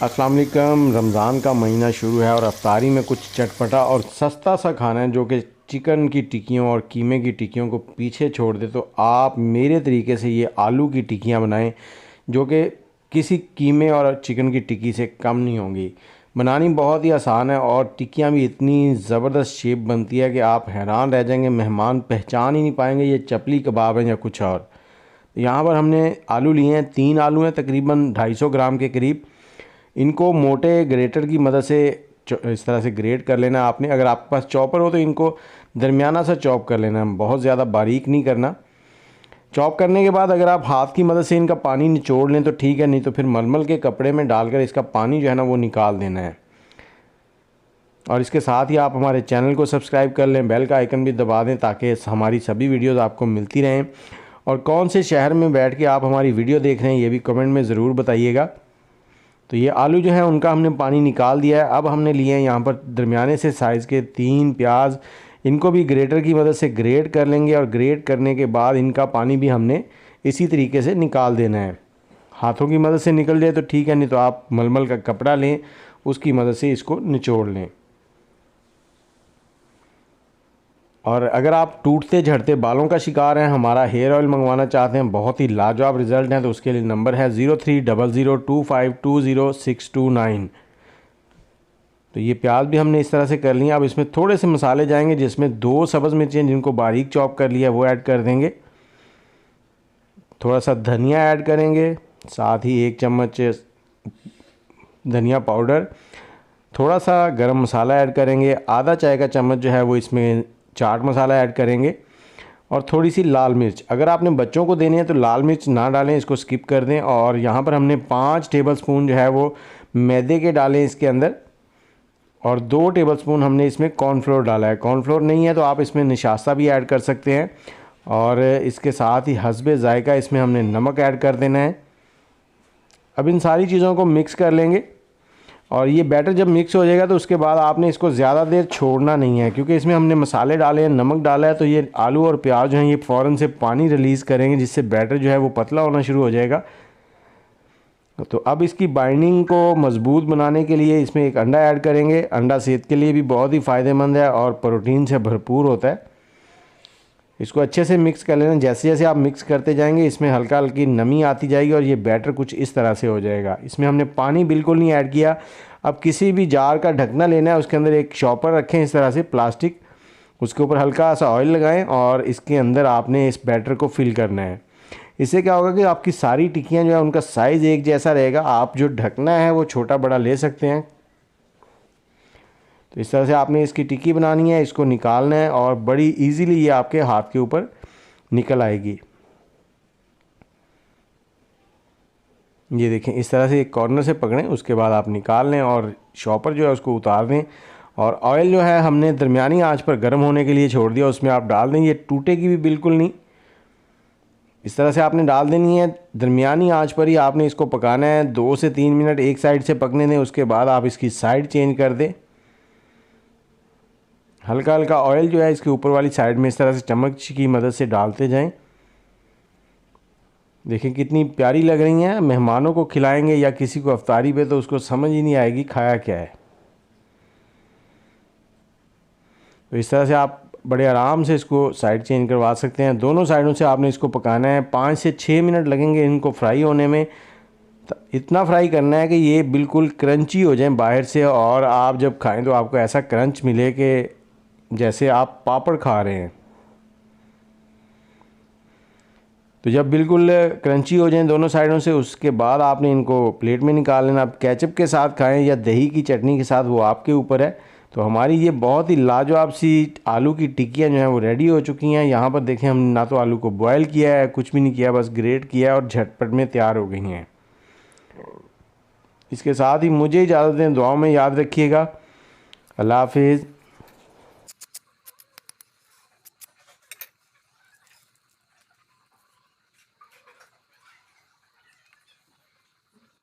अस्सलाम वालेकुम। रमज़ान का महीना शुरू है और अफ्तारी में कुछ चटपटा और सस्ता सा खाना है जो कि चिकन की टिक्कियों और कीमे की टिक्कियों को पीछे छोड़ दे। तो आप मेरे तरीके से ये आलू की टिक्कियाँ बनाएं जो कि किसी कीमे और चिकन की टिक्की से कम नहीं होंगी। बनानी बहुत ही आसान है और टिक्कियाँ भी इतनी ज़बरदस्त शेप बनती है कि आप हैरान रह जाएंगे। मेहमान पहचान ही नहीं पाएंगे ये चपली कबाब है या कुछ और। यहाँ पर हमने आलू लिए हैं, 3 आलू हैं तकरीबन 250 ग्राम के करीब। इनको मोटे ग्रेटर की मदद से इस तरह से ग्रेट कर लेना आपने। अगर आपके पास चॉपर हो तो इनको दरमियाना सा चॉप कर लेना, बहुत ज़्यादा बारीक नहीं करना। चॉप करने के बाद अगर आप हाथ की मदद से इनका पानी निचोड़ लें तो ठीक है, नहीं तो फिर मलमल के कपड़े में डालकर इसका पानी जो है ना वो निकाल देना है। और इसके साथ ही आप हमारे चैनल को सब्सक्राइब कर लें, बेल का आइकन भी दबा दें ताकि हमारी सभी वीडियोस आपको मिलती रहें। और कौन से शहर में बैठ के आप हमारी वीडियो देख रहे हैं ये भी कमेंट में ज़रूर बताइएगा। तो ये आलू जो है उनका हमने पानी निकाल दिया है। अब हमने लिए हैं यहाँ पर दरमियाने से साइज़ के 3 प्याज। इनको भी ग्रेटर की मदद से ग्रेट कर लेंगे और ग्रेट करने के बाद इनका पानी भी हमने इसी तरीके से निकाल देना है। हाथों की मदद से निकल जाए तो ठीक है, नहीं तो आप मलमल का कपड़ा लें, उसकी मदद से इसको निचोड़ लें। और अगर आप टूटते झड़ते बालों का शिकार हैं, हमारा हेयर ऑयल मंगवाना चाहते हैं, बहुत ही लाजवाब रिज़ल्ट हैं, तो उसके लिए नंबर है 0300252069। तो ये प्याज भी हमने इस तरह से कर लिया। अब इसमें थोड़े से मसाले जाएंगे, जिसमें 2 सब्ज़ मिर्चें जिनको बारीक चॉप कर लिया वो ऐड कर देंगे। थोड़ा सा धनिया ऐड करेंगे, साथ ही 1 चम्मच धनिया पाउडर, थोड़ा सा गरम मसाला ऐड करेंगे, आधा चाय का चम्मच जो है वो इसमें चाट मसाला ऐड करेंगे और थोड़ी सी लाल मिर्च। अगर आपने बच्चों को देनी है तो लाल मिर्च ना डालें, इसको स्किप कर दें। और यहाँ पर हमने 5 टेबलस्पून जो है वो मैदे के डालें इसके अंदर, और 2 टेबलस्पून हमने इसमें कॉर्नफ्लोर डाला है। कॉर्नफ्लोर नहीं है तो आप इसमें निशास्ता भी ऐड कर सकते हैं। और इसके साथ ही हस्बे ज़ायका इसमें हमने नमक ऐड कर देना है। अब इन सारी चीज़ों को मिक्स कर लेंगे और ये बैटर जब मिक्स हो जाएगा तो उसके बाद आपने इसको ज़्यादा देर छोड़ना नहीं है, क्योंकि इसमें हमने मसाले डाले हैं, नमक डाला है, तो ये आलू और प्याज जो हैं ये फ़ौरन से पानी रिलीज़ करेंगे, जिससे बैटर जो है वो पतला होना शुरू हो जाएगा। तो अब इसकी बाइंडिंग को मज़बूत बनाने के लिए इसमें एक अंडा ऐड करेंगे। अंडा सेहत के लिए भी बहुत ही फ़ायदेमंद है और प्रोटीन से भरपूर होता है। इसको अच्छे से मिक्स कर लेना। जैसे जैसे आप मिक्स करते जाएंगे इसमें हल्का हल्की नमी आती जाएगी और ये बैटर कुछ इस तरह से हो जाएगा। इसमें हमने पानी बिल्कुल नहीं ऐड किया। अब किसी भी जार का ढकना लेना है, उसके अंदर एक शॉपर रखें इस तरह से प्लास्टिक, उसके ऊपर हल्का सा ऑयल लगाएं और इसके अंदर आपने इस बैटर को फिल करना है। इससे क्या होगा कि आपकी सारी टिक्कियाँ जो है उनका साइज़ एक जैसा रहेगा। आप जो ढकना है वो छोटा बड़ा ले सकते हैं। तो इस तरह से आपने इसकी टिक्की बनानी है, इसको निकालना है और बड़ी इजीली ये आपके हाथ के ऊपर निकल आएगी। ये देखें, इस तरह से एक कॉर्नर से पकड़ें, उसके बाद आप निकाल लें और शॉपर जो है उसको उतार दें। और ऑयल जो है हमने दरमियानी आंच पर गर्म होने के लिए छोड़ दिया, उसमें आप डाल दें। ये टूटेगी भी बिल्कुल नहीं, इस तरह से आपने डाल देनी है। दरमियानी आंच पर ही आपने इसको पकाना है, 2 से 3 मिनट एक साइड से पकने दें। उसके बाद आप इसकी साइड चेंज कर दें। हल्का हल्का ऑयल जो है इसके ऊपर वाली साइड में इस तरह से चम्मच की मदद से डालते जाएं। देखें कितनी प्यारी लग रही हैं। मेहमानों को खिलाएंगे या किसी को अफ्तारी पे तो उसको समझ ही नहीं आएगी खाया क्या है। तो इस तरह से आप बड़े आराम से इसको साइड चेंज करवा सकते हैं। दोनों साइडों से आपने इसको पकाना है, 5 से 6 मिनट लगेंगे इनको फ्राई होने में। इतना फ्राई करना है कि ये बिल्कुल क्रंची हो जाए बाहर से, और आप जब खाएं तो आपको ऐसा क्रंच मिले कि जैसे आप पापड़ खा रहे हैं। तो जब बिल्कुल क्रंची हो जाएं दोनों साइडों से, उसके बाद आपने इनको प्लेट में निकाल लेना। आप केचप के साथ खाएं या दही की चटनी के साथ, वो आपके ऊपर है। तो हमारी ये बहुत ही लाजवाब सी आलू की टिक्कियाँ जो हैं वो रेडी हो चुकी हैं। यहाँ पर देखें, हमने ना तो आलू को बॉयल किया है, कुछ भी नहीं किया, बस ग्रेट किया है और झटपट में तैयार हो गई हैं। इसके साथ ही मुझे इजाज़त दें, दुआओं में याद रखिएगा। अल्लाह हाफिज़।